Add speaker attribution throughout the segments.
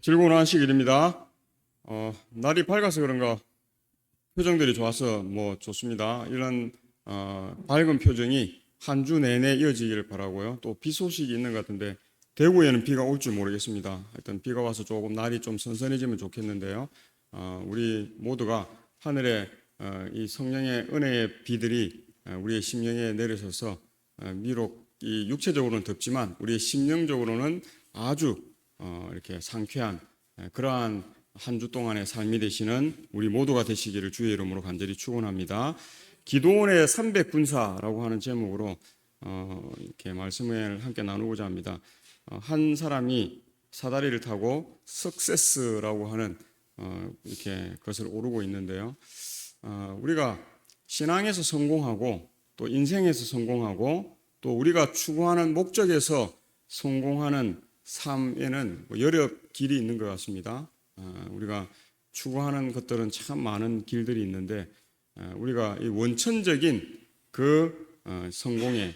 Speaker 1: 즐거운 안식일입니다. 날이 밝아서 그런가 표정들이 좋아서 좋습니다. 이런 밝은 표정이 한 주 내내 이어지기를 바라고요. 또 비 소식이 있는 것 같은데 대구에는 비가 올지 모르겠습니다. 하여튼 비가 와서 조금 날이 좀 선선해지면 좋겠는데요. 우리 모두가 하늘에 이 성령의 은혜의 비들이 우리의 심령에 내려서서 비록 이 육체적으로는 덥지만 우리의 심령적으로는 아주 이렇게 상쾌한 그러한 한 주 동안의 삶이 되시는 우리 모두가 되시기를 주의 이름으로 간절히 축원합니다. 기도원의 300군사라고 하는 제목으로 이렇게 말씀을 함께 나누고자 합니다. 한 사람이 사다리를 타고 석세스라고 하는 이렇게 그것을 오르고 있는데요. 우리가 신앙에서 성공하고 또 인생에서 성공하고 또 우리가 추구하는 목적에서 성공하는 삶에는 여러 길이 있는 것 같습니다. 우리가 추구하는 것들은 참 많은 길들이 있는데 우리가 이 원천적인 그 성공의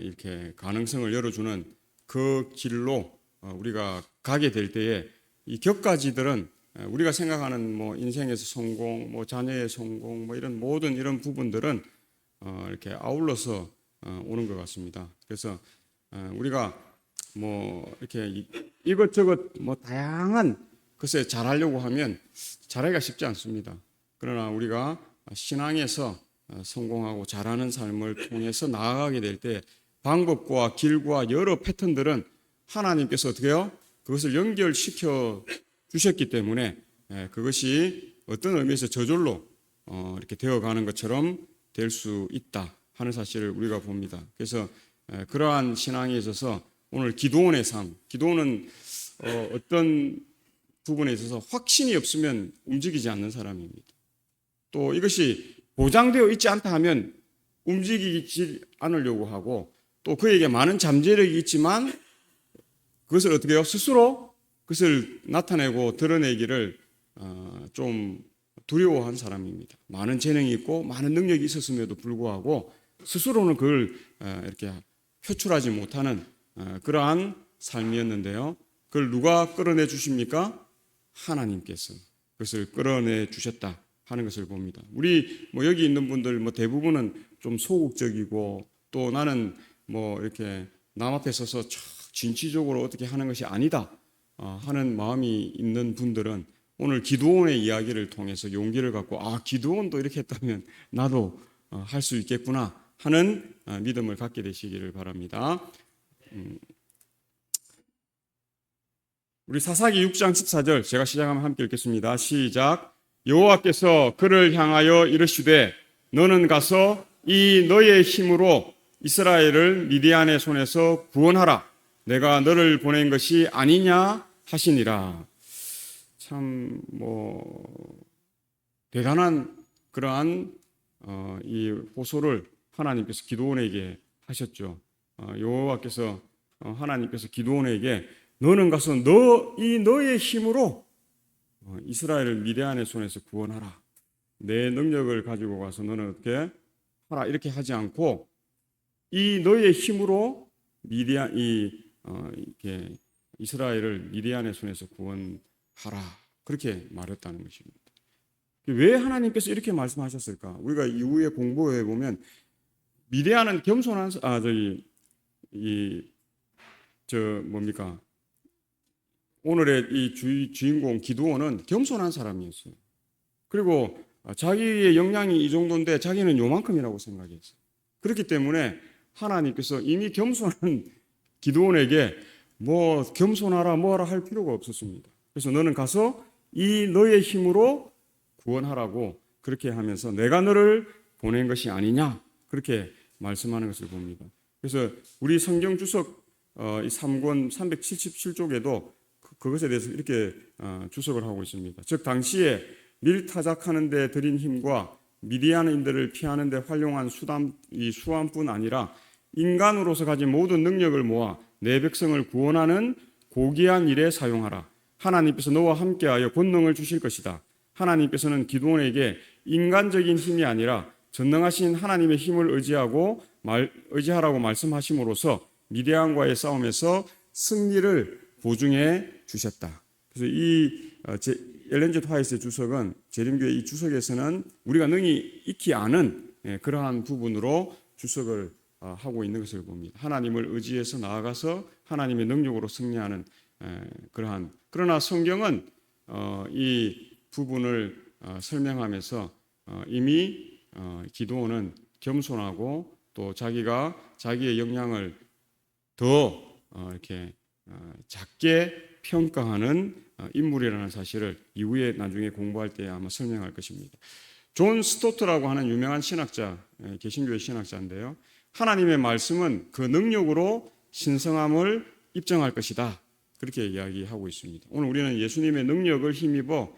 Speaker 1: 이렇게 가능성을 열어주는 그 길로 우리가 가게 될 때에 이 격가지들은 우리가 생각하는 인생에서 성공, 자녀의 성공, 이런 모든 이런 부분들은 이렇게 아울러서 오는 것 같습니다. 그래서 우리가 이렇게 이것저것 다양한 것에 잘하려고 하면 잘하기가 쉽지 않습니다. 그러나 우리가 신앙에서 성공하고 잘하는 삶을 통해서 나아가게 될 때 방법과 길과 여러 패턴들은 하나님께서 어떻게 해요? 그것을 연결시켜 주셨기 때문에 그것이 어떤 의미에서 저절로 이렇게 되어가는 것처럼 될 수 있다 하는 사실을 우리가 봅니다. 그래서 그러한 신앙에 있어서 오늘 기도원의 삶, 기도원은 어떤 부분에 있어서 확신이 없으면 움직이지 않는 사람입니다. 또 이것이 보장되어 있지 않다 하면 움직이지 않으려고 하고 또 그에게 많은 잠재력이 있지만 그것을 어떻게 해요? 스스로 그것을 나타내고 드러내기를 좀 두려워한 사람입니다. 많은 재능이 있고 많은 능력이 있었음에도 불구하고 스스로는 그걸 이렇게 표출하지 못하는 그러한 삶이었는데요. 그걸 누가 끌어내 주십니까? 하나님께서 그것을 끌어내 주셨다 하는 것을 봅니다. 우리 여기 있는 분들 대부분은 좀 소극적이고 또 나는 이렇게 남 앞에 서서 진취적으로 어떻게 하는 것이 아니다 하는 마음이 있는 분들은 오늘 기도원의 이야기를 통해서 용기를 갖고 기도원도 이렇게 했다면 나도 할 수 있겠구나 하는 믿음을 갖게 되시기를 바랍니다. 우리 사사기 6장 14절 제가 시작하면 함께 읽겠습니다. 시작. 여호와께서 그를 향하여 이르시되 너는 가서 이 너의 힘으로 이스라엘을 미디안의 손에서 구원하라. 내가 너를 보낸 것이 아니냐 하시니라. 참 대단한 그러한 이 호소를 하나님께서 기도원에게 하셨죠. 여호와께서 하나님께서 기도원에게 너는 가서 너의 힘으로 이스라엘을 미디안의 손에서 구원하라. 내 능력을 가지고 가서 너는 어떻게 하라 이렇게 하지 않고 이 너의 힘으로 이렇게 이스라엘을 미디안의 손에서 구원하라 그렇게 말했다는 것입니다. 왜 하나님께서 이렇게 말씀하셨을까? 우리가 이후에 공부해 보면 미디안은 겸손한 오늘의 이 주인공 기드온은 겸손한 사람이었어요. 그리고 자기의 역량이 이 정도인데 자기는 요만큼이라고 생각했어요. 그렇기 때문에 하나님께서 이미 겸손한 기드온에게 겸손하라 뭐하라 할 필요가 없었습니다. 그래서 너는 가서 이 너의 힘으로 구원하라고 그렇게 하면서 내가 너를 보낸 것이 아니냐 그렇게 말씀하는 것을 봅니다. 그래서 우리 성경 주석 이 3권 377쪽에도 그것에 대해서 이렇게 주석을 하고 있습니다. 즉 당시에 밀타작하는 데 들인 힘과 미디안인들을 피하는 데 활용한 수단뿐 아니라 인간으로서 가진 모든 능력을 모아 내 백성을 구원하는 고귀한 일에 사용하라. 하나님께서 너와 함께하여 권능을 주실 것이다. 하나님께서는 기드온에게 인간적인 힘이 아니라 전능하신 하나님의 힘을 의지하라고 말씀하심으로써 미디안과의 싸움에서 승리를 보증해 주셨다. 그래서 이 엘렌 G 화이트의 주석은 재림교회 이 주석에서는 우리가 능히 익히 아는 그러한 부분으로 주석을 하고 있는 것을 봅니다. 하나님을 의지해서 나아가서 하나님의 능력으로 승리하는 그러한, 그러나 성경은 이 부분을 설명하면서 이미 기도원은 겸손하고 또 자기가 자기의 역량을 더 이렇게 작게 평가하는 인물이라는 사실을 이후에 나중에 공부할 때 아마 설명할 것입니다. 존 스토트라고 하는 유명한 신학자, 개신교의 신학자인데요. 하나님의 말씀은 그 능력으로 신성함을 입증할 것이다. 그렇게 이야기하고 있습니다. 오늘 우리는 예수님의 능력을 힘입어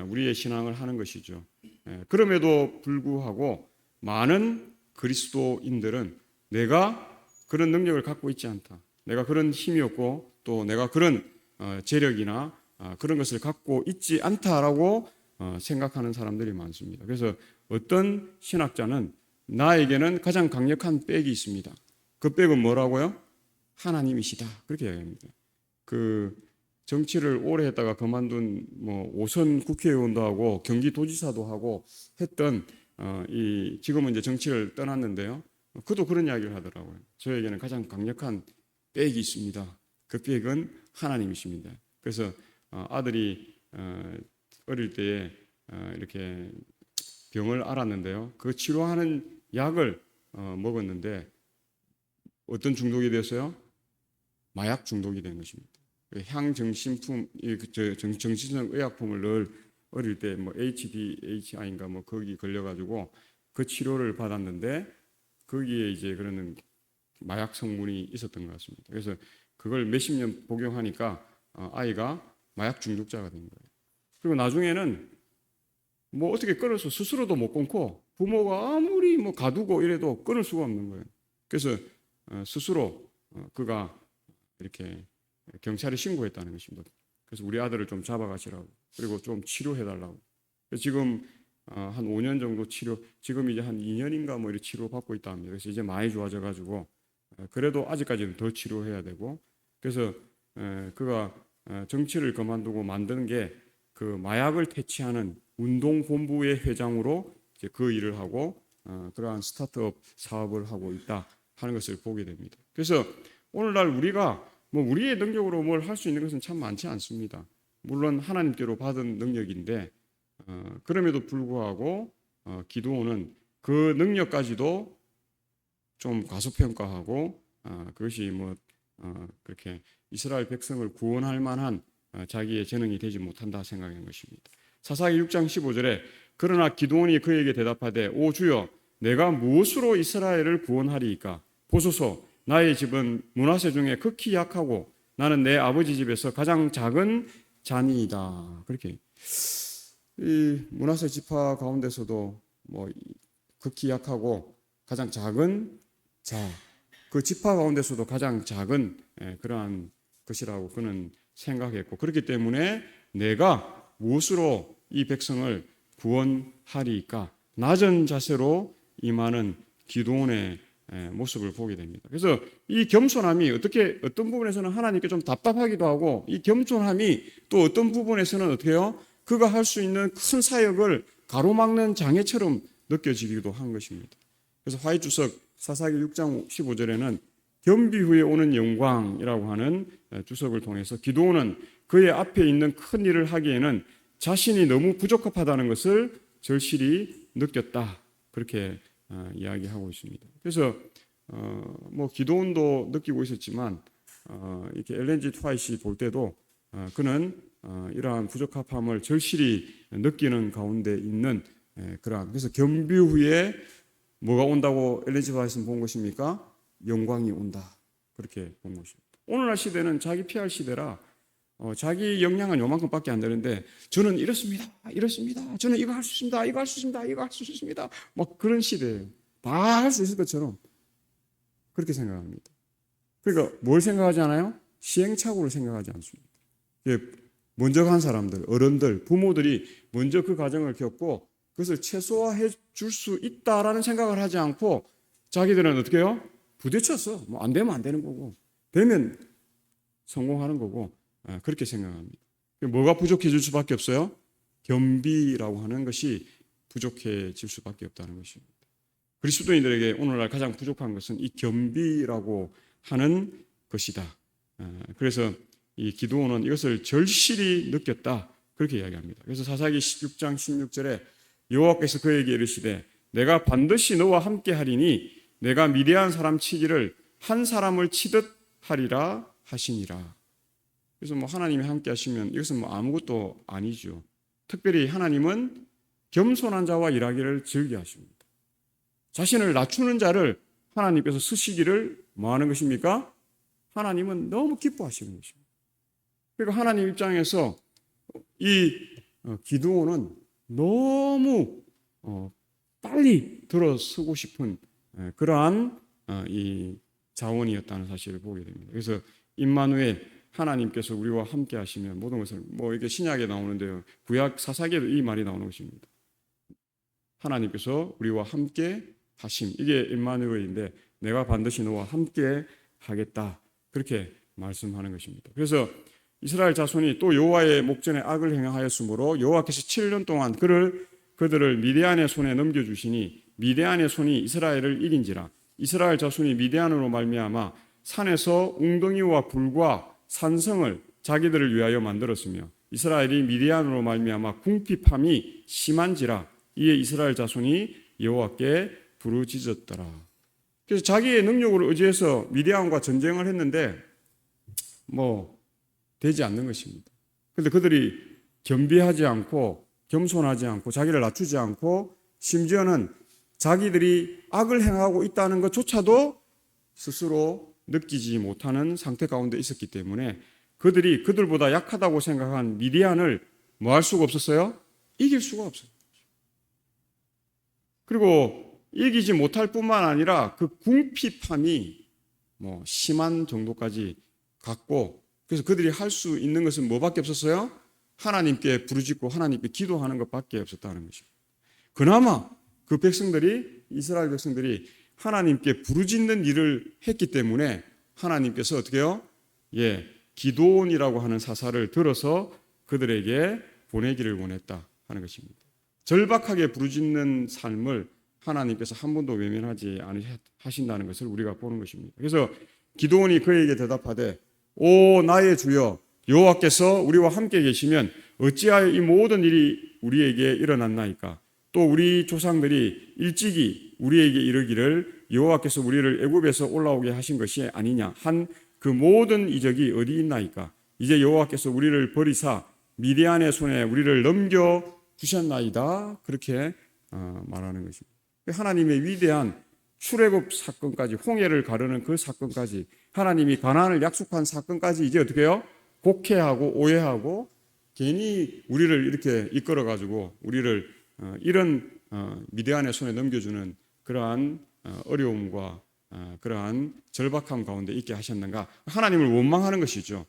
Speaker 1: 우리의 신앙을 하는 것이죠. 그럼에도 불구하고 많은 그리스도인들은 내가 그런 능력을 갖고 있지 않다. 내가 그런 힘이 없고 또 내가 그런 재력이나 그런 것을 갖고 있지 않다라고 생각하는 사람들이 많습니다. 그래서 어떤 신학자는 나에게는 가장 강력한 백이 있습니다. 그 백은 뭐라고요? 하나님이시다. 그렇게 이야기합니다. 그 정치를 오래 했다가 그만둔 뭐 5선 국회의원도 하고 경기도지사도 하고 했던 이 지금은 이제 정치를 떠났는데요. 그도 그런 이야기를 하더라고요. 저에게는 가장 강력한 백이 있습니다. 그 백은 하나님이십니다. 그래서 아들이 어릴 때에 이렇게 병을 앓았는데요. 그 치료하는 약을 먹었는데 어떤 중독이 됐어요? 마약 중독이 된 것입니다. 향정신품, 정신성 의약품을 늘 어릴 때 뭐 HDHI인가 뭐 거기 걸려가지고 그 치료를 받았는데 거기에 이제 그러는 마약 성분이 있었던 것 같습니다. 그래서 그걸 몇십 년 복용하니까 아이가 마약 중독자가 된 거예요. 그리고 나중에는 뭐 어떻게 끊어서 스스로도 못 끊고 부모가 아무리 뭐 가두고 이래도 끊을 수가 없는 거예요. 그래서 스스로 그가 이렇게 경찰에 신고했다는 것입니다. 그래서 우리 아들을 좀 잡아가시라고, 그리고 좀 치료해달라고. 지금 한 5년 정도 지금 이제 한 2년인가 뭐 이렇게 치료받고 있다 합니다. 그래서 이제 많이 좋아져가지고 그래도 아직까지는 더 치료해야 되고, 그래서 그가 정치를 그만두고 만든 게 그 마약을 퇴치하는 운동본부의 회장으로 이제 그 일을 하고 그러한 스타트업 사업을 하고 있다 하는 것을 보게 됩니다. 그래서 오늘날 우리가 뭐 우리의 능력으로 뭘 할 수 있는 것은 참 많지 않습니다. 물론 하나님께로 받은 능력인데 그럼에도 불구하고 기도원은 그 능력까지도 좀 과소평가하고 그것이 뭐 그렇게 이스라엘 백성을 구원할 만한 자기의 재능이 되지 못한다 생각한 것입니다. 사사기 6장 15절에 그러나 기도원이 그에게 대답하되 오 주여 내가 무엇으로 이스라엘을 구원하리이까 보소서 나의 집은 므낫세 중에 극히 약하고 나는 내 아버지 집에서 가장 작은 자니이다. 그렇게 이 므낫세 지파 가운데서도 뭐 극히 약하고 가장 작은 자, 그 지파 가운데서도 가장 작은 그러한 것이라고 그는 생각했고, 그렇기 때문에 내가 무엇으로 이 백성을 구원하리이까 낮은 자세로 임하는 기도원의 모습을 보게 됩니다. 그래서 이 겸손함이 어떤 부분에서는 하나님께 좀 답답하기도 하고, 이 겸손함이 또 어떤 부분에서는 어떻게 해요? 그가 할 수 있는 큰 사역을 가로막는 장애처럼 느껴지기도 한 것입니다. 그래서 화이트 주석 사사기 6장 15절에는 겸비 후에 오는 영광이라고 하는 주석을 통해서 기도원은 그의 앞에 있는 큰 일을 하기에는 자신이 너무 부적합하다는 것을 절실히 느꼈다. 그렇게 이야기하고 있습니다. 그래서 뭐 기도원도 느끼고 있었지만 이렇게 엘렌 G 화이트이 볼 때도 그는 이러한 부적합함을 절실히 느끼는 가운데 있는 그러한, 그래서 겸비 후에 뭐가 온다고 엘렌 G 화이트는 본 것입니까? 영광이 온다. 그렇게 본 것입니다. 오늘날 시대는 자기 PR 시대라 자기 역량은 요만큼밖에 안 되는데 저는 이렇습니다. 저는 이거 할 수 있습니다. 이거 할 수 있습니다. 이거 할 수 있습니다. 막 그런 시대예요. 다 할 수 있을 것처럼 그렇게 생각합니다. 그러니까 뭘 생각하지 않아요? 시행착오를 생각하지 않습니다. 먼저 간 사람들, 어른들, 부모들이 먼저 그 과정을 겪고 그것을 최소화해 줄 수 있다라는 생각을 하지 않고 자기들은 어떻게 해요? 부딪혀서 뭐 안 되면 안 되는 거고 되면 성공하는 거고 그렇게 생각합니다. 뭐가 부족해질 수밖에 없어요? 겸비라고 하는 것이 부족해질 수밖에 없다는 것입니다. 그리스도인들에게 오늘날 가장 부족한 것은 이 겸비라고 하는 것이다. 그래서 이 기드온은 이것을 절실히 느꼈다. 그렇게 이야기합니다. 그래서 사사기 16장 16절에 여호와께서 그에게 이르시되 내가 반드시 너와 함께 하리니 내가 미디안 사람 치기를 한 사람을 치듯 하리라 하시니라. 그래서 하나님이 함께 하시면 이것은 아무것도 아니죠. 특별히 하나님은 겸손한 자와 일하기를 즐겨 하십니다. 자신을 낮추는 자를 하나님께서 쓰시기를 하는 것입니까? 하나님은 너무 기뻐하시는 것입니다. 그러니까 하나님 입장에서 이 기드온은 너무 빨리 들어서고 싶은 그러한 이 자원이었다는 사실을 보게 됩니다. 그래서 임마누엘 하나님께서 우리와 함께 하시면 모든 것을 이게 신약에 나오는데요. 구약 사사기에도 이 말이 나오는 것입니다. 하나님께서 우리와 함께 하심. 이게 임마누엘인데 내가 반드시 너와 함께 하겠다. 그렇게 말씀하는 것입니다. 그래서 이스라엘 자손이 또 여호와의 목전에 악을 행하였으므로 여호와께서 7년 동안 그들을 미디안의 손에 넘겨주시니 미디안의 손이 이스라엘을 이긴지라. 이스라엘 자손이 미디안으로 말미암아 산에서 웅덩이와 불과 산성을 자기들을 위하여 만들었으며 이스라엘이 미디안으로 말미암아 궁핍함이 심한지라. 이에 이스라엘 자손이 여호와께 부르짖었더라. 그래서 자기의 능력을 의지해서 미디안과 전쟁을 했는데 되지 않는 것입니다. 그런데 그들이 겸비하지 않고 겸손하지 않고 자기를 낮추지 않고 심지어는 자기들이 악을 행하고 있다는 것조차도 스스로 느끼지 못하는 상태 가운데 있었기 때문에 그들이 그들보다 약하다고 생각한 미디안을 할 수가 없었어요? 이길 수가 없어요. 그리고 이기지 못할 뿐만 아니라 그 궁핍함이 심한 정도까지 갔고, 그래서 그들이 할 수 있는 것은 뭐밖에 없었어요? 하나님께 부르짖고 하나님께 기도하는 것밖에 없었다는 것입니다. 그나마 그 백성들이, 이스라엘 백성들이 하나님께 부르짖는 일을 했기 때문에 하나님께서 어떻게 해요? 기드온이라고 하는 사사를 들어서 그들에게 보내기를 원했다 하는 것입니다. 절박하게 부르짖는 삶을 하나님께서 한 번도 외면하지 않으신다는 것을 우리가 보는 것입니다. 그래서 기드온이 그에게 대답하되 오 나의 주여 여호와께서 우리와 함께 계시면 어찌하여 이 모든 일이 우리에게 일어났나이까? 또 우리 조상들이 일찍이 우리에게 이르기를 여호와께서 우리를 애굽에서 올라오게 하신 것이 아니냐 한 그 모든 이적이 어디 있나이까? 이제 여호와께서 우리를 버리사 미디안의 손에 우리를 넘겨 주셨나이다. 그렇게 말하는 것입니다. 하나님의 위대한 출애굽 사건까지, 홍해를 가르는 그 사건까지, 하나님이 가나안을 약속한 사건까지 이제 어떻게 해요? 곡해하고 오해하고 괜히 우리를 이렇게 이끌어가지고 우리를 이런 미디안의 손에 넘겨주는 그러한 어려움과 그러한 절박함 가운데 있게 하셨는가? 하나님을 원망하는 것이죠.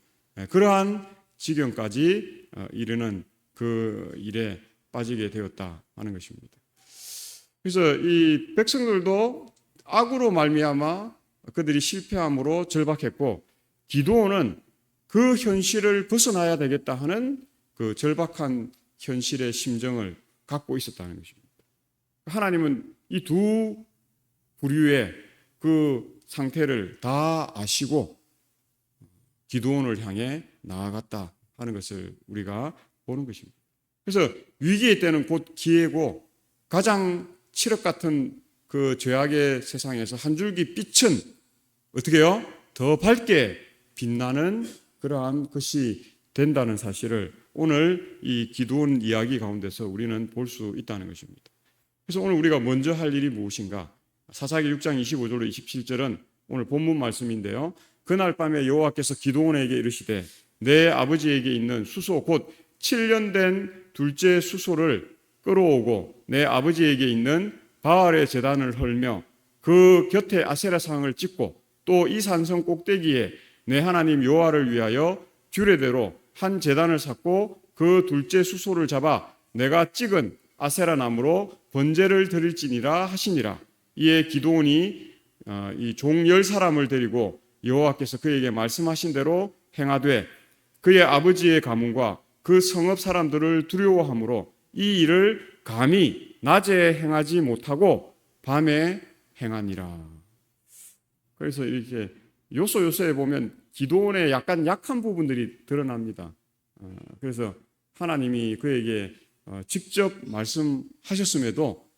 Speaker 1: 그러한 지경까지 이르는 그 일에 빠지게 되었다 하는 것입니다. 그래서 이 백성들도 악으로 말미암아 그들이 실패함으로 절박했고, 기드온은 그 현실을 벗어나야 되겠다 하는 그 절박한 현실의 심정을 갖고 있었다는 것입니다. 하나님은 이 두 부류의 그 상태를 다 아시고 기드온을 향해 나아갔다 하는 것을 우리가 보는 것입니다. 그래서 위기의 때는 곧 기회고, 가장 칠흑 같은 그 죄악의 세상에서 한 줄기 빛은 어떻게 해요? 더 밝게 빛나는 그러한 것이 된다는 사실을 오늘 이 기드온 이야기 가운데서 우리는 볼 수 있다는 것입니다. 그래서 오늘 우리가 먼저 할 일이 무엇인가? 사사기 6장 25절로 27절은 오늘 본문 말씀인데요. 그날 밤에 여호와께서 기드온에게 이르시되 내 아버지에게 있는 수소 곧 7년 된 둘째 수소를 끌어오고 내 아버지에게 있는 바알의 제단을 헐며 그 곁에 아세라상을 찍고 또 이 산성 꼭대기에 내 하나님 여호와를 위하여 규례대로 한 제단을 쌓고 그 둘째 수소를 잡아 내가 찍은 아세라 나무로 번제를 드릴지니라 하시니라. 이에 기드온이 이 종 10사람을 데리고 여호와께서 그에게 말씀하신 대로 행하되 그의 아버지의 가문과 그 성읍 사람들을 두려워하므로 이 일을 감히 낮에 행하지 못하고 밤에 행하니라. 그래서 이렇게 요소요소에 보면 기도원의 약간 약한 부분들이 드러납니다. 그래서 하나님이 그에게 직접 말씀하셨음에도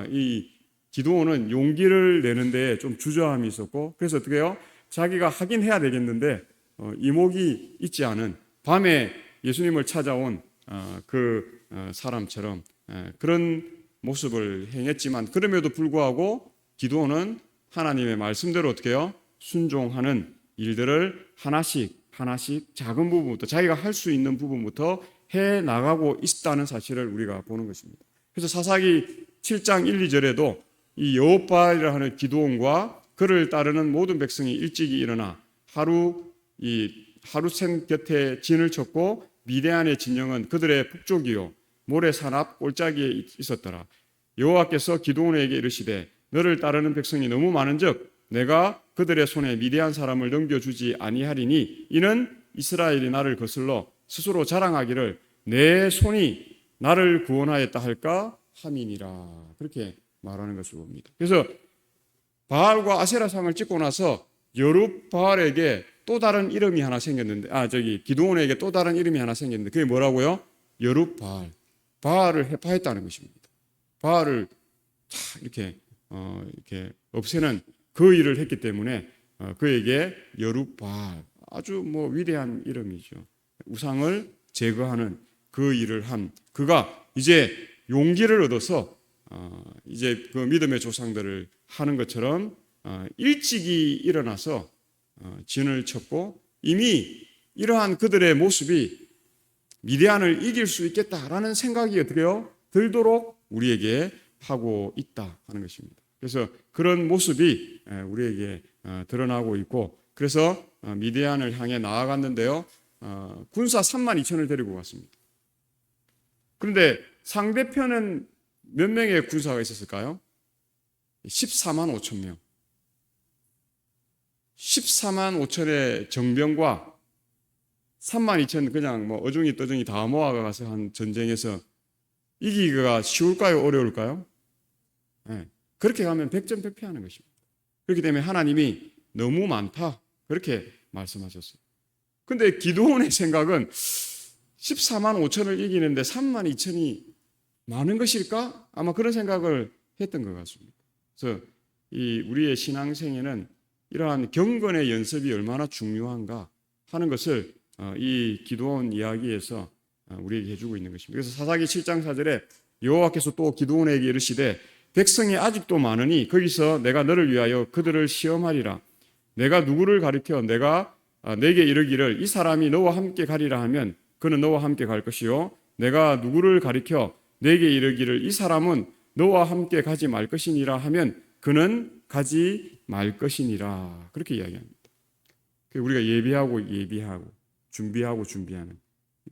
Speaker 1: 이 기도원은 용기를 내는데 좀 주저함이 있었고, 그래서 어떻게 해요? 자기가 하긴 해야 되겠는데 이목이 있지 않은 밤에 예수님을 찾아온 그 사람처럼 그런 모습을 행했지만, 그럼에도 불구하고 기도원은 하나님의 말씀대로 어떻게 해요? 순종하는 일들을 하나씩 작은 부분부터, 자기가 할 수 있는 부분부터 해 나가고 있다는 사실을 우리가 보는 것입니다. 그래서 사사기 7장 1, 2절에도 이 여호바라 하는 기도원과 그를 따르는 모든 백성이 일찍이 일어나 하루센 곁에 진을 쳤고 미디안의 진영은 그들의 북쪽이요 모래산 앞 골짜기에 있었더라. 여호와께서 기도원에게 이르시되 너를 따르는 백성이 너무 많은즉 내가 그들의 손에 미디안 사람을 넘겨주지 아니하리니 이는 이스라엘이 나를 거슬러 스스로 자랑하기를 내 손이 나를 구원하였다 할까 함이니라. 그렇게 말하는 것을 봅니다. 그래서 바알과 아세라상을 찍고 나서 여룻바알에게 또 다른 이름이 하나 생겼는데, 기드온에게 또 다른 이름이 하나 생겼는데, 그게 뭐라고요? 여룻바알. 바알을 해파했다는 것입니다. 바알을 이렇게 없애는 그 일을 했기 때문에 그에게 여룻바알, 아주 위대한 이름이죠. 우상을 제거하는 그 일을 한 그가 이제 용기를 얻어서 이제 그 믿음의 조상들을 하는 것처럼 일찍이 일어나서 진을 쳤고, 이미 이러한 그들의 모습이 미디안을 이길 수 있겠다라는 생각이 어떻게 해요? 들도록 우리에게 하고 있다 하는 것입니다. 그래서 그런 모습이 우리에게 드러나고 있고, 그래서 미디안을 향해 나아갔는데요, 군사 32,000을 데리고 갔습니다. 그런데 상대편은 몇 명의 군사가 있었을까요? 14만 5천 명. 14만 5천의 정병과 3만 2천 그냥 어중이 떠중이 다 모아가서 한 전쟁에서 이기기가 쉬울까요? 어려울까요? 네. 그렇게 가면 백전백패하는 것입니다. 그렇기 때문에 하나님이 너무 많다 그렇게 말씀하셨어요. 그런데 기드온의 생각은 14만 5천을 이기는데 3만 2천이 많은 것일까? 아마 그런 생각을 했던 것 같습니다. 그래서 우리의 신앙생에는 이러한 경건의 연습이 얼마나 중요한가 하는 것을 이 기드온 이야기에서 우리에게 해주고 있는 것입니다. 그래서 사사기 7장 4절에 여호와께서 또 기드온에게 이르시되 백성이 아직도 많으니 거기서 내가 너를 위하여 그들을 시험하리라. 내가 누구를 가리켜 내가 내게 이르기를 이 사람이 너와 함께 가리라 하면 그는 너와 함께 갈 것이요 내가 누구를 가리켜 내게 이르기를 이 사람은 너와 함께 가지 말 것이니라 하면 그는 가지 말 것이니라. 그렇게 이야기합니다. 우리가 예비하고 준비하는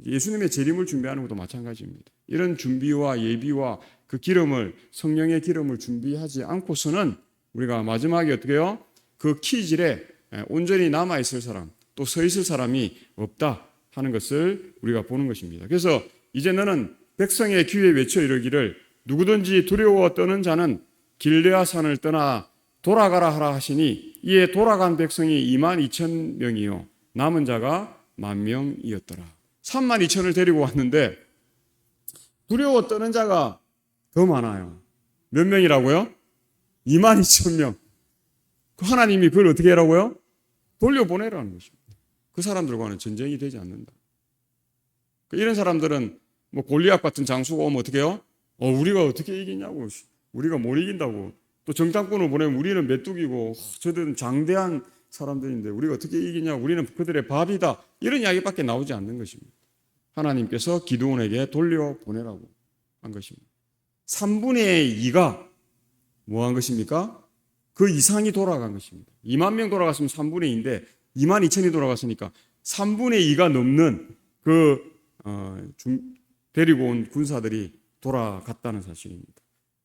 Speaker 1: 예수님의 재림을 준비하는 것도 마찬가지입니다. 이런 준비와 예비와 그 기름을, 성령의 기름을 준비하지 않고서는 우리가 마지막에 어떻게 해요? 그 키질에 온전히 남아있을 사람, 또 서 있을 사람이 없다 하는 것을 우리가 보는 것입니다. 그래서 이제 너는 백성의 귀에 외쳐 이르기를 누구든지 두려워 떠는 자는 길르앗산을 떠나 돌아가라 하라 하시니 이에 돌아간 백성이 22,000명이요 남은 자가 10,000명이었더라. 32,000을 데리고 왔는데 두려워 떠는 자가 더 많아요. 몇 명이라고요? 22,000명. 하나님이 그걸 어떻게 하라고요? 돌려보내라는 것입니다. 그 사람들과는 전쟁이 되지 않는다. 이런 사람들은 골리앗 같은 장수가 오면 어떻게 해요? 우리가 어떻게 이기냐고. 우리가 못 이긴다고. 또 정탐꾼을 보내면 우리는 메뚜기고 저들은 장대한 사람들인데 우리가 어떻게 이기냐. 우리는 그들의 밥이다. 이런 이야기밖에 나오지 않는 것입니다. 하나님께서 기드온에게 돌려보내라고 한 것입니다. 3분의 2가 뭐 한 것입니까? 그 이상이 돌아간 것입니다. 2만 명 돌아갔으면 3분의 2인데 2만 2천이 돌아갔으니까 3분의 2가 넘는 데리고 온 군사들이 돌아갔다는 사실입니다.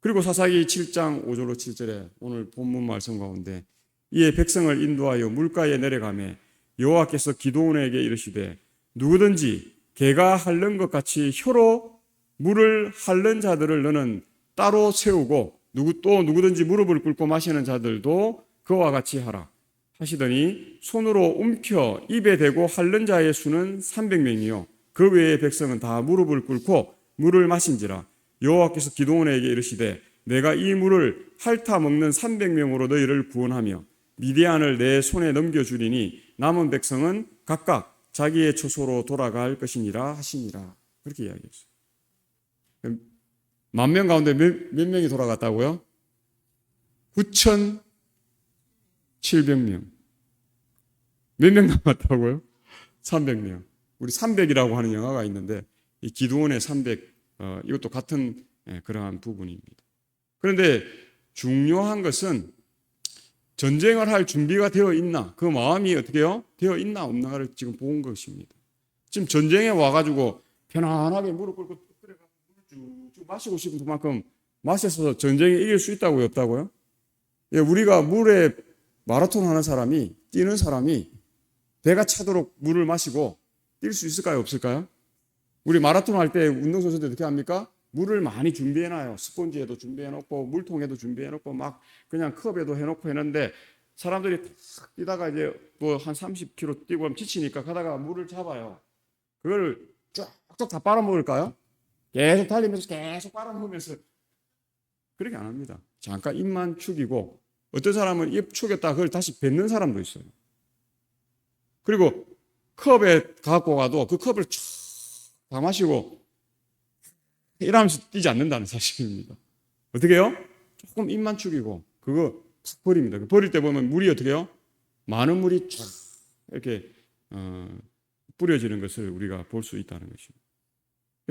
Speaker 1: 그리고 사사기 7장 5절로 7절에 오늘 본문 말씀 가운데 이에 백성을 인도하여 물가에 내려가매 여호와께서 기드온에게 이르시되 누구든지 개가 핥는 것 같이 혀로 물을 핥는 자들을 너는 따로 세우고 누구든지 무릎을 꿇고 마시는 자들도 그와 같이 하라 하시더니 손으로 움켜 입에 대고 핥는 자의 수는 300명이요 그 외의 백성은 다 무릎을 꿇고 물을 마신지라. 여호와께서 기드온에게 이르시되 내가 이 물을 핥아 먹는 300명으로 너희를 구원하며 미디안을 내 손에 넘겨주리니 남은 백성은 각각 자기의 처소로 돌아갈 것이니라 하시니라. 그렇게 이야기했어요. 10,000명 가운데 몇 명이 돌아갔다고요? 9,700명. 몇 명 남았다고요? 300명. 우리 300이라고 하는 영화가 있는데 이 기드온의 300 이것도 같은 그러한 부분입니다. 그런데 중요한 것은 전쟁을 할 준비가 되어 있나, 그 마음이 어떻게요? 되어 있나 없나를 지금 본 것입니다. 지금 전쟁에 와가지고 편안하게 무릎 꿇고 쭉쭉 마시고 싶은 만큼 마셔서 전쟁에 이길 수 있다고요, 없다고요? 예, 우리가 물에 마라톤 하는 사람이, 뛰는 사람이 배가 차도록 물을 마시고 뛸 수 있을까요, 없을까요? 우리 마라톤 할 때 운동선수들 어떻게 합니까? 물을 많이 준비해놔요. 스폰지에도 준비해놓고 물통에도 준비해놓고 막 그냥 컵에도 해놓고 했는데 사람들이 탁 뛰다가 이제 뭐 한 30km 뛰고 하면 지치니까 가다가 물을 잡아요. 그걸 쫙쫙 다 빨아먹을까요? 계속 달리면서 계속 빨아먹으면서 그렇게 안 합니다. 잠깐 입만 축이고 어떤 사람은 입 축였다 그걸 다시 뱉는 사람도 있어요. 그리고 컵에 갖고 가도 그 컵을 쫙 다 마시고 이러면서 뛰지 않는다는 사실입니다. 어떻게 해요? 조금 입만 축이고 그거 탁 버립니다. 버릴 때 보면 물이 어떻게 해요? 많은 물이 쫙 이렇게 뿌려지는 것을 우리가 볼 수 있다는 것입니다.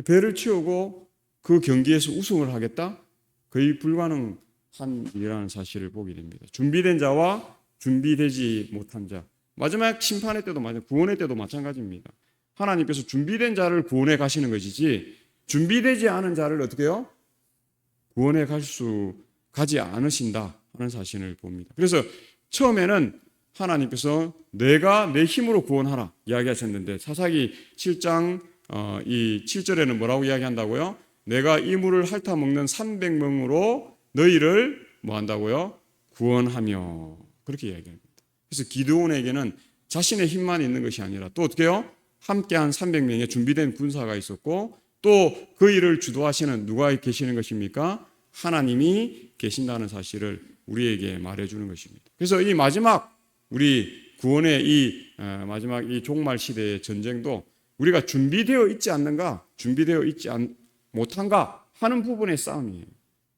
Speaker 1: 배를 채우고 그 경기에서 우승을 하겠다? 거의 불가능한 일이라는 사실을 보게 됩니다. 준비된 자와 준비되지 못한 자. 마지막 심판의 때도 구원의 때도 마찬가지입니다. 하나님께서 준비된 자를 구원해 가시는 것이지 준비되지 않은 자를 어떻게 해요? 구원해 가지 않으신다 하는 사실을 봅니다. 그래서 처음에는 하나님께서 내가 내 힘으로 구원하라 이야기하셨는데 사사기 7장 이 7절에는 뭐라고 이야기한다고요? 내가 이 물을 핥아 먹는 300명으로 너희를 뭐 한다고요? 구원하며 그렇게 이야기합니다. 그래서 기드온에게는 자신의 힘만 있는 것이 아니라 또 어떻게 해요? 함께한 300명의 준비된 군사가 있었고 또 그 일을 주도하시는 누가 계시는 것입니까? 하나님이 계신다는 사실을 우리에게 말해주는 것입니다. 그래서 이 마지막 우리 구원의 이 마지막 이 종말 시대의 전쟁도 우리가 준비되어 있지 않는가, 준비되어 있지 못한가 하는 부분의 싸움이에요.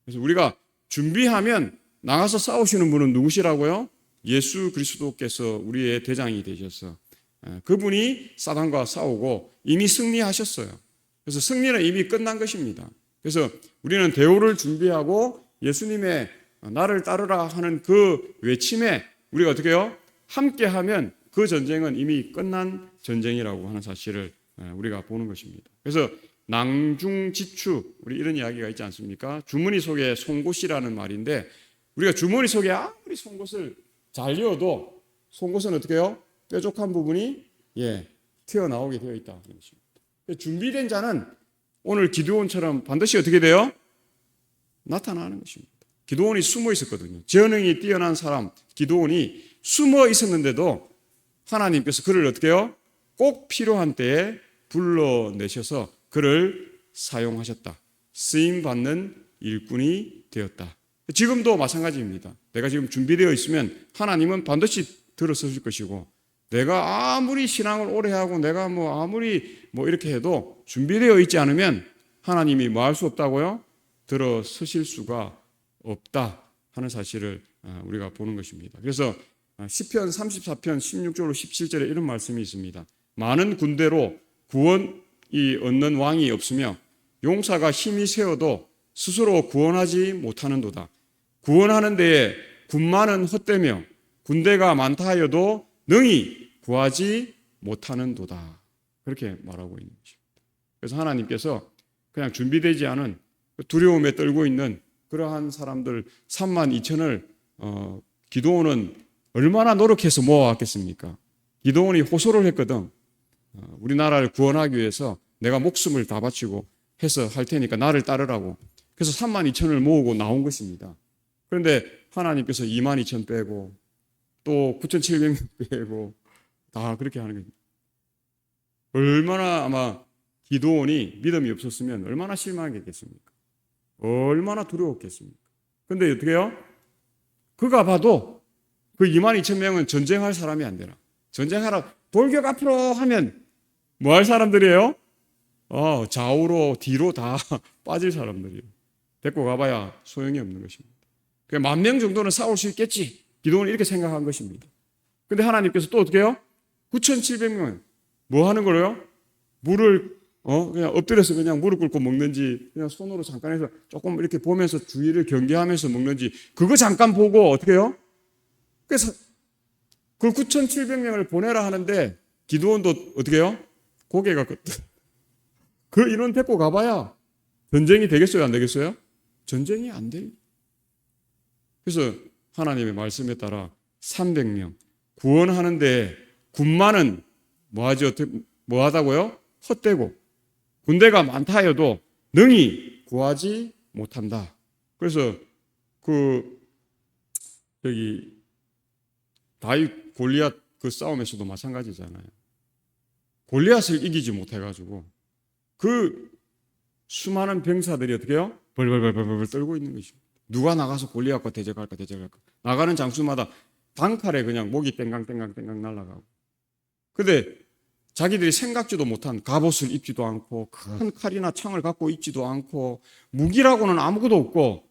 Speaker 1: 그래서 우리가 준비하면 나가서 싸우시는 분은 누구시라고요? 예수 그리스도께서 우리의 대장이 되셔서 그분이 사단과 싸우고 이미 승리하셨어요. 그래서 승리는 이미 끝난 것입니다. 그래서 우리는 대우를 준비하고 예수님의 나를 따르라 하는 그 외침에 우리가 어떻게 해요? 함께하면 그 전쟁은 이미 끝난 전쟁이라고 하는 사실을 우리가 보는 것입니다. 그래서 낭중지추 우리 이런 이야기가 있지 않습니까? 주머니 속에 송곳이라는 말인데 우리가 주머니 속에 아무리 송곳을 잘 이어도 송곳은 어떻게 해요? 뾰족한 부분이 튀어나오게 되어 있다는 것입니다. 준비된 자는 오늘 기드온처럼 반드시 어떻게 돼요? 나타나는 것입니다. 기드온이 숨어 있었거든요. 재능이 뛰어난 사람 기드온이 숨어 있었는데도 하나님께서 그를 어떻게 해요? 꼭 필요한 때에 불러내셔서 그를 사용하셨다. 쓰임받는 일꾼이 되었다. 지금도 마찬가지입니다. 내가 지금 준비되어 있으면 하나님은 반드시 들어서실 것이고 내가 아무리 신앙을 오래 하고 내가 아무리 이렇게 해도 준비되어 있지 않으면 하나님이 뭐 할 수 없다고요? 들어서실 수가 없다 하는 사실을 우리가 보는 것입니다. 그래서 시편 34편 16절로 17절에 이런 말씀이 있습니다. 많은 군대로 구원이 얻는 왕이 없으며 용사가 힘이 세어도 스스로 구원하지 못하는도다. 구원하는 데에 군마는 헛되며 군대가 많다 하여도 능히 구하지 못하는도다. 그렇게 말하고 있는 것입니다. 그래서 하나님께서 그냥 준비되지 않은 두려움에 떨고 있는 그러한 사람들 32,000을 기드온은 얼마나 노력해서 모아왔겠습니까? 기드온이 호소를 했거든. 우리나라를 구원하기 위해서 내가 목숨을 다 바치고 해서 할 테니까 나를 따르라고. 그래서 32,000을 모으고 나온 것입니다. 그런데 하나님께서 22,000 빼고 또 9,700명 빼고 다 그렇게 하는 겁니다. 얼마나 아마 기도원이 믿음이 없었으면 얼마나 실망했겠습니까? 얼마나 두려웠겠습니까? 근데 어떻게 해요? 그가 봐도 그 22,000명은 전쟁할 사람이 안 되나. 전쟁하라. 돌격 앞으로 하면 뭐 할 사람들이에요? 좌우로 뒤로 다 빠질 사람들이에요. 데리고 가봐야 소용이 없는 것입니다. 10,000명 정도는 싸울 수 있겠지. 기도원이 이렇게 생각한 것입니다. 근데 하나님께서 또 어떻게 해요? 9,700명 뭐 하는 거예요? 물을 그냥 엎드려서 그냥 무릎 꿇고 먹는지 그냥 손으로 잠깐 해서 조금 이렇게 보면서 주위를 경계하면서 먹는지 그거 잠깐 보고 어떻게 해요? 그래서 그 9,700명을 보내라 하는데 기드온도 어떻게 해요? 고개가 그 인원 데리고 가봐야 전쟁이 되겠어요? 안 되겠어요? 전쟁이 안 돼요. 그래서 하나님의 말씀에 따라 300명 구원하는데 군마는 뭐 하다고요? 헛되고 군대가 많다 하여도 능히 구하지 못한다. 그래서 다윗 골리앗 그 싸움에서도 마찬가지잖아요. 골리앗을 이기지 못해가지고 그 수많은 병사들이 어떻게 해요? 벌벌벌벌 떨고 있는 것입니다. 누가 나가서 골리앗과 대적할까. 나가는 장수마다 단칼에 그냥 목이 땡강땡강 날아가고. 근데 자기들이 생각지도 못한 갑옷을 입지도 않고 큰 칼이나 창을 갖고 있지도 않고 무기라고는 아무것도 없고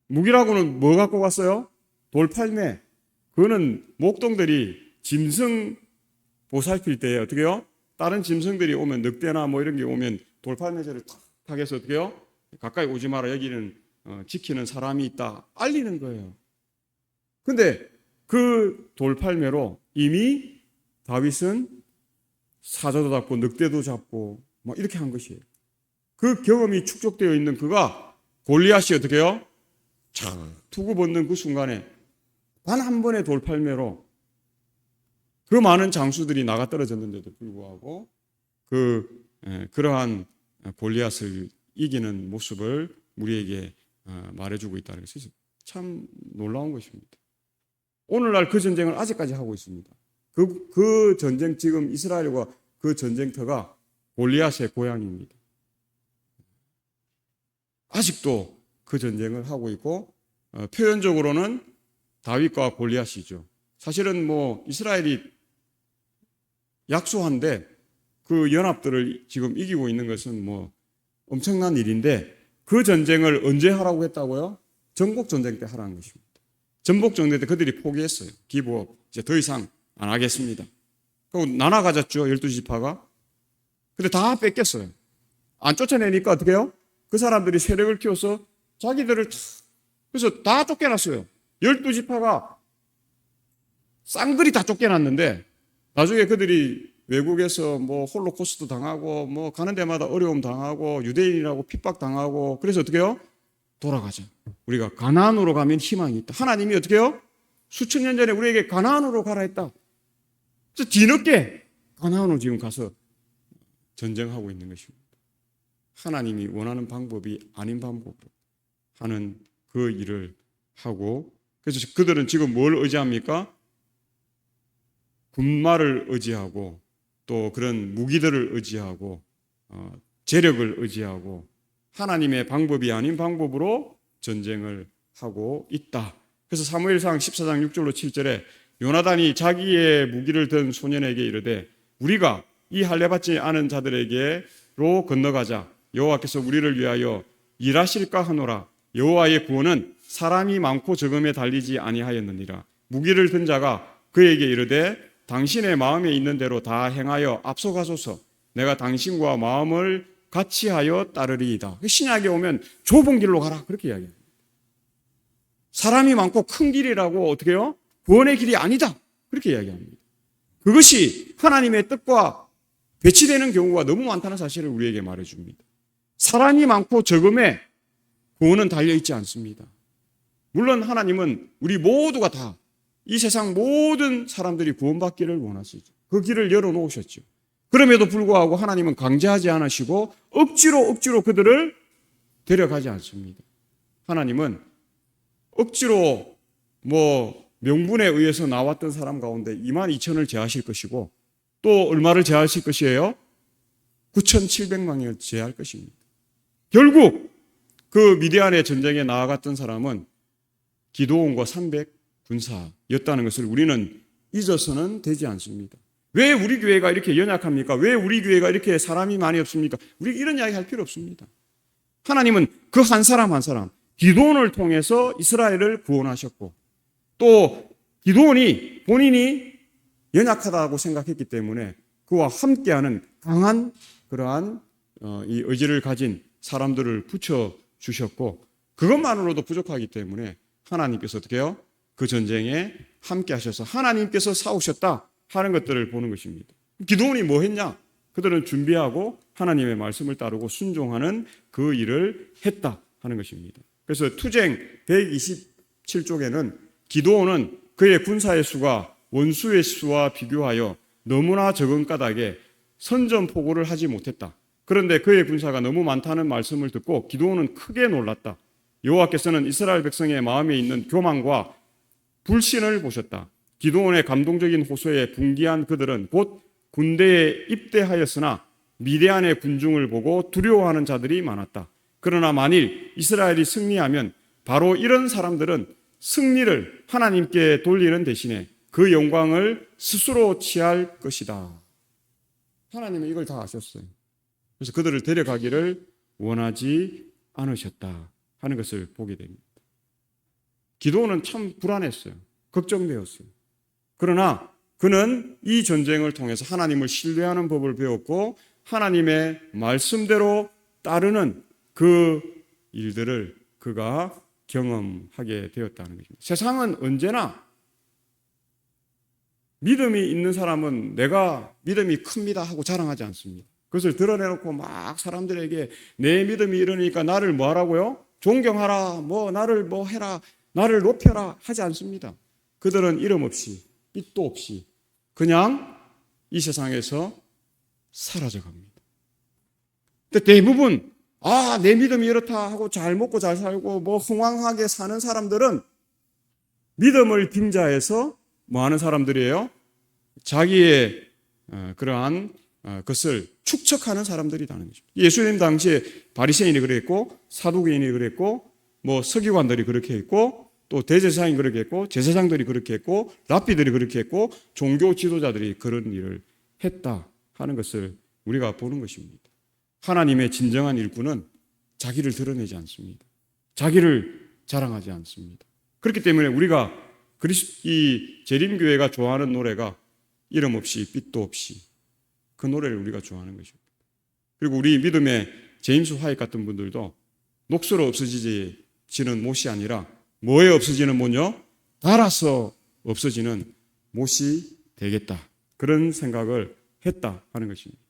Speaker 1: 무기라고는 뭐 갖고 갔어요? 돌팔매. 그거는 목동들이 짐승 보살필 때 어떻게 해요? 다른 짐승들이 오면 늑대나 뭐 이런 게 오면 돌팔매제를 탁 해서 어떻게 해요? 가까이 오지 마라. 여기는 지키는 사람이 있다. 알리는 거예요. 근데 그 돌팔매로 이미 다윗은 사자도 잡고 늑대도 잡고 막 이렇게 한 것이에요. 그 경험이 축적되어 있는 그가 골리앗이 어떻게 해요? 촥 투구 벗는 그 순간에 단 한 번의 돌팔매로 그 많은 장수들이 나가 떨어졌는데도 불구하고 그러한 골리앗을 이기는 모습을 우리에게 말해주고 있다는 것이 참 놀라운 것입니다. 오늘날 그 전쟁을 아직까지 하고 있습니다. 그 전쟁 지금 이스라엘과 그 전쟁터가 골리앗의 고향입니다. 아직도 그 전쟁을 하고 있고 표현적으로는 다윗과 골리앗이죠. 사실은 뭐 이스라엘이 약소한데 그 연합들을 지금 이기고 있는 것은 뭐 엄청난 일인데 그 전쟁을 언제 하라고 했다고요? 전복전쟁 때 하라는 것입니다. 전복전쟁 때 그들이 포기했어요. 기브업. 이제 더 이상 안 하겠습니다. 그리고 나눠가졌죠. 12지파가. 근데 다 뺏겼어요. 안 쫓아내니까 어떻게 해요? 그 사람들이 세력을 키워서 자기들을 그래서 다 쫓겨났어요. 12지파가 쌍들이 다 쫓겨났는데 나중에 그들이 외국에서 뭐 홀로코스트 당하고 뭐 가는 데마다 어려움 당하고 유대인이라고 핍박 당하고 그래서 어떻게 해요? 돌아가자. 우리가 가나안으로 가면 희망이 있다. 하나님이 어떻게 해요? 수천 년 전에 우리에게 가나안으로 가라 했다. 그래서 뒤늦게 가나안으로 지금 가서 전쟁하고 있는 것입니다. 하나님이 원하는 방법이 아닌 방법으로 하는 그 일을 하고 그래서 그들은 지금 뭘 의지합니까? 군마를 의지하고 또 그런 무기들을 의지하고 재력을 의지하고 하나님의 방법이 아닌 방법으로 전쟁을 하고 있다. 그래서 사무엘상 14장 6절로 7절에 요나단이 자기의 무기를 든 소년에게 이르되 우리가 이 할례 받지 않은 자들에게로 건너가자. 여호와께서 우리를 위하여 일하실까 하노라. 여호와의 구원은 사람이 많고 적음에 달리지 아니하였느니라. 무기를 든 자가 그에게 이르되 당신의 마음에 있는 대로 다 행하여 앞서가소서. 내가 당신과 마음을 같이 하여 따르리이다. 신약에 오면 좁은 길로 가라 그렇게 이야기합니다. 사람이 많고 큰 길이라고 어떻게 해요? 구원의 길이 아니다 그렇게 이야기합니다. 그것이 하나님의 뜻과 배치되는 경우가 너무 많다는 사실을 우리에게 말해줍니다. 사람이 많고 적음에 구원은 달려있지 않습니다. 물론 하나님은 우리 모두가 다 이 세상 모든 사람들이 구원받기를 원하시죠. 그 길을 열어놓으셨죠. 그럼에도 불구하고 하나님은 강제하지 않으시고 억지로 그들을 데려가지 않습니다. 하나님은 억지로 명분에 의해서 나왔던 사람 가운데 22,000을 제하실 것이고 또 얼마를 제하실 것이에요? 9,700명을 제할 것입니다. 결국 그 미디안의 전쟁에 나아갔던 사람은 기드온과 300 군사였다는 것을 우리는 잊어서는 되지 않습니다. 왜 우리 교회가 이렇게 연약합니까? 왜 우리 교회가 이렇게 사람이 많이 없습니까? 우리 이런 이야기 할 필요 없습니다. 하나님은 그 한 사람 한 사람 기드온을 통해서 이스라엘을 구원하셨고 또 기드온이 본인이 연약하다고 생각했기 때문에 그와 함께하는 강한 그러한 이 의지를 가진 사람들을 붙여주셨고 그것만으로도 부족하기 때문에 하나님께서 어떻게 해요? 그 전쟁에 함께 하셔서 하나님께서 싸우셨다 하는 것들을 보는 것입니다. 기드온이 뭐 했냐? 그들은 준비하고 하나님의 말씀을 따르고 순종하는 그 일을 했다 하는 것입니다. 그래서 투쟁 127쪽에는 기드온은 그의 군사의 수가 원수의 수와 비교하여 너무나 적은 까닭에 선전포고를 하지 못했다. 그런데 그의 군사가 너무 많다는 말씀을 듣고 기드온은 크게 놀랐다. 여호와께서는 이스라엘 백성의 마음에 있는 교만과 불신을 보셨다. 기드온의 감동적인 호소에 분기한 그들은 곧 군대에 입대하였으나 미디안의 군중을 보고 두려워하는 자들이 많았다. 그러나 만일 이스라엘이 승리하면 바로 이런 사람들은 승리를 하나님께 돌리는 대신에 그 영광을 스스로 취할 것이다. 하나님은 이걸 다 아셨어요. 그래서 그들을 데려가기를 원하지 않으셨다 하는 것을 보게 됩니다. 기드온은 참 불안했어요. 걱정되었어요. 그러나 그는 이 전쟁을 통해서 하나님을 신뢰하는 법을 배웠고 하나님의 말씀대로 따르는 그 일들을 그가 경험하게 되었다는 것입니다. 세상은 언제나 믿음이 있는 사람은 내가 믿음이 큽니다 하고 자랑하지 않습니다. 그것을 드러내놓고 막 사람들에게 내 믿음이 이러니까 나를 뭐 하라고요? 존경하라, 나를 해라, 나를 높여라 하지 않습니다. 그들은 이름 없이 빛도 없이 그냥 이 세상에서 사라져 갑니다. 근데 대부분 내 믿음이 이렇다 하고 잘 먹고 잘 살고 흥왕하게 사는 사람들은 믿음을 빙자해서 하는 사람들이에요? 자기의 그러한 것을 축적하는 사람들이라는 거죠. 예수님 당시에 바리새인이 그랬고 사두개인이 그랬고 서기관들이 그렇게 했고 또 대제사장이 그렇게 했고 제사장들이 그렇게 했고 랍비들이 그렇게 했고 종교 지도자들이 그런 일을 했다 하는 것을 우리가 보는 것입니다. 하나님의 진정한 일꾼은 자기를 드러내지 않습니다. 자기를 자랑하지 않습니다. 그렇기 때문에 우리가 이 재림교회가 좋아하는 노래가 이름 없이 빛도 없이 그 노래를 우리가 좋아하는 것입니다. 그리고 우리 믿음의 제임스 화이트 같은 분들도 녹슬어 없어지는 못이 아니라 뭐에 없어지는 못요? 달아서 없어지는 못이 되겠다. 그런 생각을 했다 하는 것입니다.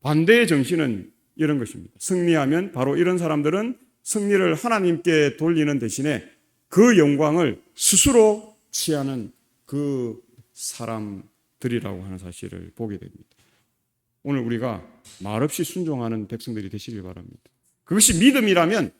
Speaker 1: 반대의 정신은 이런 것입니다. 승리하면 바로 이런 사람들은 승리를 하나님께 돌리는 대신에 그 영광을 스스로 취하는 그 사람들이라고 하는 사실을 보게 됩니다. 오늘 우리가 말없이 순종하는 백성들이 되시길 바랍니다. 그것이 믿음이라면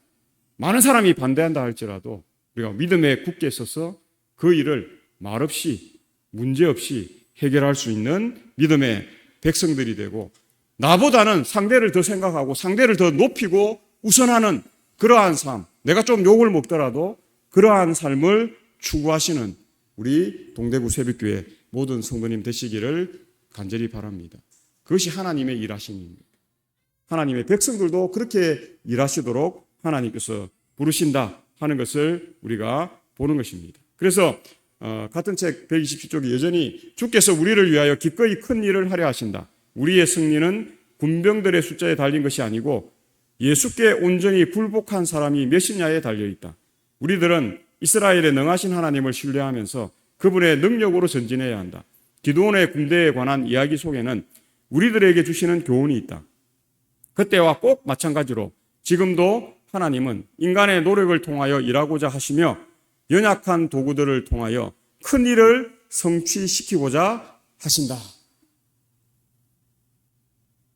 Speaker 1: 많은 사람이 반대한다 할지라도 우리가 믿음에 굳게 서서 그 일을 말없이 문제없이 해결할 수 있는 믿음의 백성들이 되고 나보다는 상대를 더 생각하고 상대를 더 높이고 우선하는 그러한 삶, 내가 좀 욕을 먹더라도 그러한 삶을 추구하시는 우리 동대구 새벽교회 모든 성도님 되시기를 간절히 바랍니다. 그것이 하나님의 일하심입니다. 하나님의 백성들도 그렇게 일하시도록 하나님께서 부르신다 하는 것을 우리가 보는 것입니다. 그래서 같은 책 127쪽이 여전히 주께서 우리를 위하여 기꺼이 큰 일을 하려 하신다. 우리의 승리는 군병들의 숫자에 달린 것이 아니고 예수께 온전히 굴복한 사람이 몇이냐에 달려있다. 우리들은 이스라엘의 능하신 하나님을 신뢰하면서 그분의 능력으로 전진해야 한다. 기드온의 군대에 관한 이야기 속에는 우리들에게 주시는 교훈이 있다. 그때와 꼭 마찬가지로 지금도 하나님은 인간의 노력을 통하여 일하고자 하시며 연약한 도구들을 통하여 큰 일을 성취시키고자 하신다.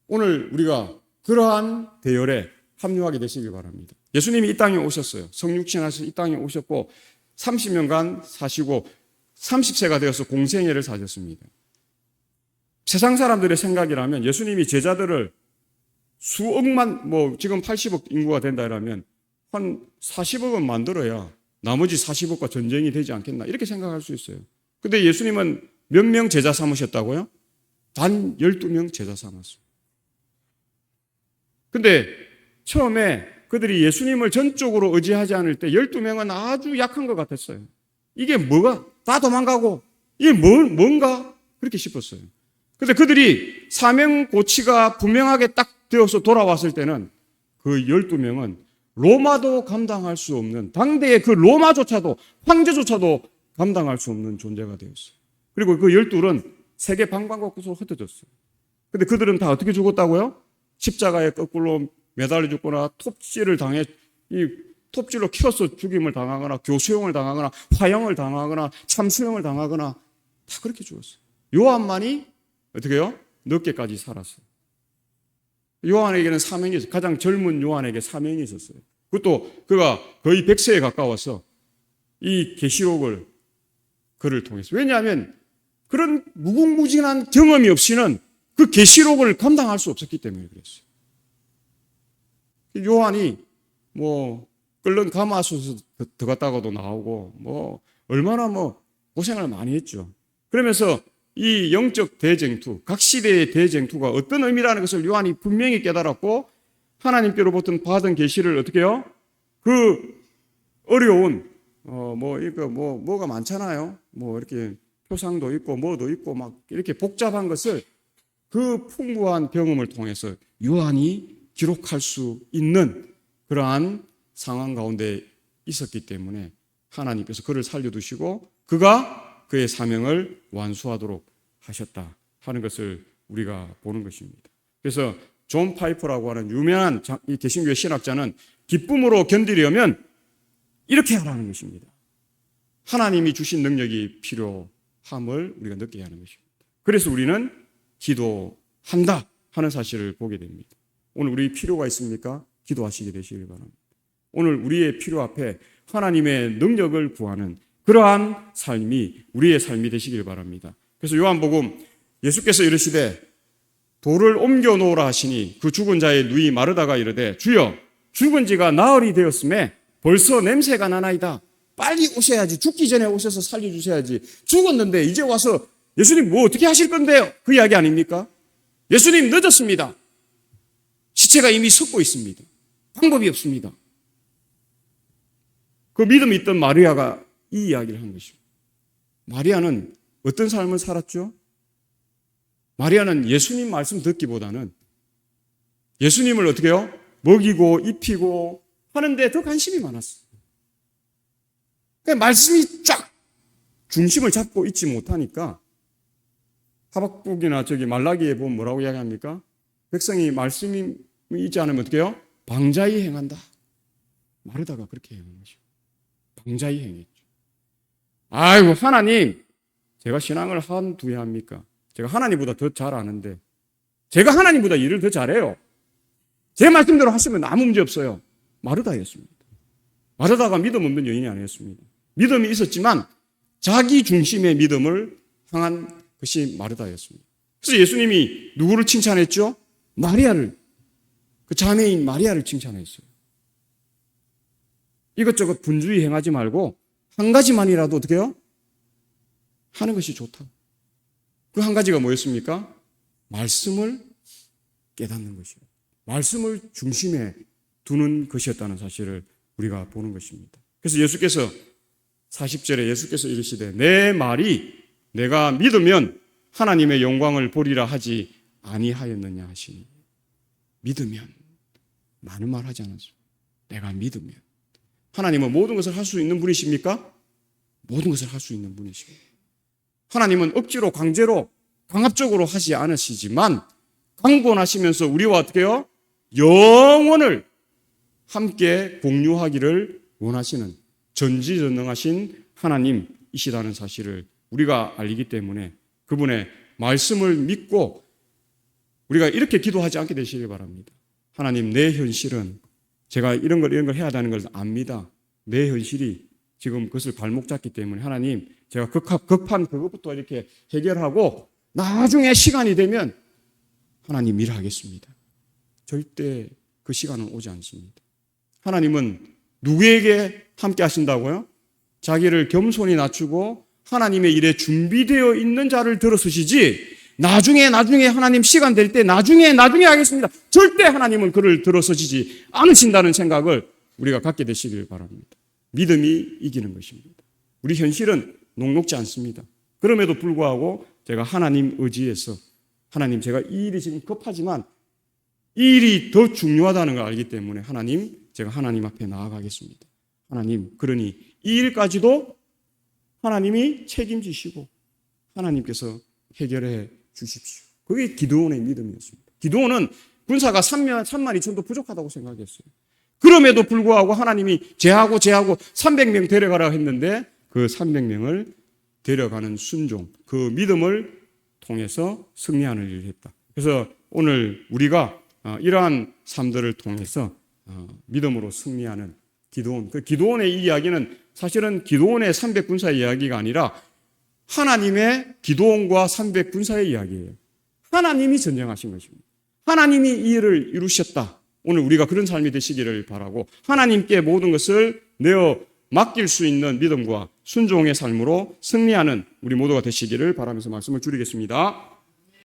Speaker 1: 오늘 우리가 그러한 대열에 합류하게 되시길 바랍니다. 예수님이 이 땅에 오셨어요. 성육신하셔서 이 땅에 오셨고 30년간 사시고 30세가 되어서 공생애를 사셨습니다. 세상 사람들의 생각이라면 예수님이 제자들을 수억만, 지금 80억 인구가 된다 이러면 한 40억은 만들어야 나머지 40억과 전쟁이 되지 않겠나 이렇게 생각할 수 있어요. 근데 예수님은 몇 명 제자 삼으셨다고요? 단 12명 제자 삼았어요. 근데 처음에 그들이 예수님을 전적으로 의지하지 않을 때 12명은 아주 약한 것 같았어요. 이게 뭐가? 다 도망가고 이게 뭔가? 그렇게 싶었어요. 근데 그들이 사명 고치가 분명하게 딱 되어서 돌아왔을 때는 그 12명은 로마도 감당할 수 없는, 당대의 그 로마조차도, 황제조차도 감당할 수 없는 존재가 되었어요. 그리고 그 12은 세계 방방곡곡으로 흩어졌어요. 근데 그들은 다 어떻게 죽었다고요? 십자가에 거꾸로 매달려 죽거나 톱질을 당해, 이 톱질로 켜서 죽임을 당하거나 교수형을 당하거나 화형을 당하거나 참수형을 당하거나 다 그렇게 죽었어요. 요한만이 어떻게 해요? 늦게까지 살았어요. 요한에게는 사명이 있었어요. 가장 젊은 요한에게 사명이 있었어요. 그것도 그가 거의 100세에 가까워서 이 계시록을 그를 통해서. 왜냐하면 그런 무궁무진한 경험이 없이는 그 계시록을 감당할 수 없었기 때문에 그랬어요. 요한이 끓는 가마솥에 들어갔다가도 나오고 얼마나 고생을 많이 했죠. 그러면서 이 영적 대쟁투, 각 시대의 대쟁투가 어떤 의미라는 것을 요한이 분명히 깨달았고 하나님께로부터 받은 계시를 어떻게 해요? 그 어려운 뭐가 많잖아요. 이렇게 표상도 있고 뭐도 있고 막 이렇게 복잡한 것을 그 풍부한 경험을 통해서 요한이 기록할 수 있는 그러한 상황 가운데 있었기 때문에 하나님께서 그를 살려두시고 그가 그의 사명을 완수하도록 하셨다 하는 것을 우리가 보는 것입니다. 그래서 존 파이퍼라고 하는 유명한 이 개신교의 신학자는 기쁨으로 견디려면 이렇게 하라는 것입니다. 하나님이 주신 능력이 필요함을 우리가 느끼게 하는 것입니다. 그래서 우리는 기도한다 하는 사실을 보게 됩니다. 오늘 우리 필요가 있습니까? 기도하시게 되시길 바랍니다. 오늘 우리의 필요 앞에 하나님의 능력을 구하는 그러한 삶이 우리의 삶이 되시길 바랍니다. 그래서 요한복음 예수께서 이르시되 돌을 옮겨 놓으라 하시니 그 죽은 자의 누이 마르다가 이르되 주여 죽은 지가 나흘이 되었음에 벌써 냄새가 나나이다. 빨리 오셔야지. 죽기 전에 오셔서 살려주셔야지. 죽었는데 이제 와서 예수님 어떻게 하실 건데요? 그 이야기 아닙니까? 예수님 늦었습니다. 시체가 이미 썩고 있습니다. 방법이 없습니다. 그 믿음이 있던 마리아가 이 이야기를 한 것입니다. 마리아는 어떤 삶을 살았죠? 마리아는 예수님 말씀 듣기보다는 예수님을 어떻게 해요? 먹이고 입히고 하는데 더 관심이 많았어요. 그러니까 말씀이 쫙 중심을 잡고 있지 못하니까 하박국이나 말라기에 보면 뭐라고 이야기합니까? 백성이 말씀이 있지 않으면 어떻게 해요? 방자히 행한다. 마르다가 그렇게 행한 것이죠. 방자히 행했죠. 아이고 하나님, 제가 신앙을 한두 해 합니까? 제가 하나님보다 더 잘 아는데 제가 하나님보다 일을 더 잘해요. 제 말씀대로 하시면 아무 문제 없어요. 마르다였습니다. 마르다가 믿음 없는 여인이 아니었습니다. 믿음이 있었지만 자기 중심의 믿음을 향한 것이 마르다였습니다. 그래서 예수님이 누구를 칭찬했죠? 마리아를, 그 자매인 마리아를 칭찬했어요. 이것저것 분주히 행하지 말고 한 가지만이라도 어떻게 해요? 하는 것이 좋다. 그 한 가지가 뭐였습니까? 말씀을 깨닫는 것이요. 말씀을 중심에 두는 것이었다는 사실을 우리가 보는 것입니다. 그래서 예수께서 40절에 예수께서 이르시되 내 말이 내가 믿으면 하나님의 영광을 보리라 하지 아니하였느냐 하시니, 믿으면 많은 말 하지 않았습니다. 내가 믿으면. 하나님은 모든 것을 할 수 있는 분이십니까? 모든 것을 할 수 있는 분이십니다. 하나님은 억지로 강제로 강압적으로 하지 않으시지만 강권하시면서 우리와 어떻게 해요? 영원을 함께 공유하기를 원하시는 전지전능하신 하나님이시라는 사실을 우리가 알기 때문에 그분의 말씀을 믿고 우리가 이렇게 기도하지 않게 되시길 바랍니다. 하나님, 내 현실은 제가 이런 걸 해야 하는 걸 압니다. 내 현실이 지금 그것을 발목 잡기 때문에 하나님, 제가 급한 그것부터 이렇게 해결하고 나중에 시간이 되면 하나님 일하겠습니다. 절대 그 시간은 오지 않습니다. 하나님은 누구에게 함께 하신다고요? 자기를 겸손히 낮추고 하나님의 일에 준비되어 있는 자를 들어서시지, 나중에 하나님 시간 될 때 나중에 하겠습니다. 절대 하나님은 그를 들어서시지 않으신다는 생각을 우리가 갖게 되시길 바랍니다. 믿음이 이기는 것입니다. 우리 현실은 녹록지 않습니다. 그럼에도 불구하고 제가 하나님 의지해서, 하나님, 제가 이 일이 지금 급하지만 이 일이 더 중요하다는 걸 알기 때문에 하나님, 제가 하나님 앞에 나아가겠습니다. 하나님, 그러니 이 일까지도 하나님이 책임지시고 하나님께서 해결해 주십시오. 그게 기드온의 믿음이었습니다. 기드온은 군사가 3만 2천도 부족하다고 생각했어요. 그럼에도 불구하고 하나님이 제하고 300명 데려가라고 했는데 그 300명을 데려가는 순종, 그 믿음을 통해서 승리하는 일을 했다. 그래서 오늘 우리가 이러한 삶들을 통해서 믿음으로 승리하는 기드온, 그 기드온의 이 이야기는 사실은 기드온의 300군사의 이야기가 아니라 하나님의 기드온과 300군사의 이야기예요. 하나님이 전쟁하신 것입니다. 하나님이 이 일을 이루셨다. 오늘 우리가 그런 삶이 되시기를 바라고 하나님께 모든 것을 내어 맡길 수 있는 믿음과 순종의 삶으로 승리하는 우리 모두가 되시기를 바라면서 말씀을 줄이겠습니다.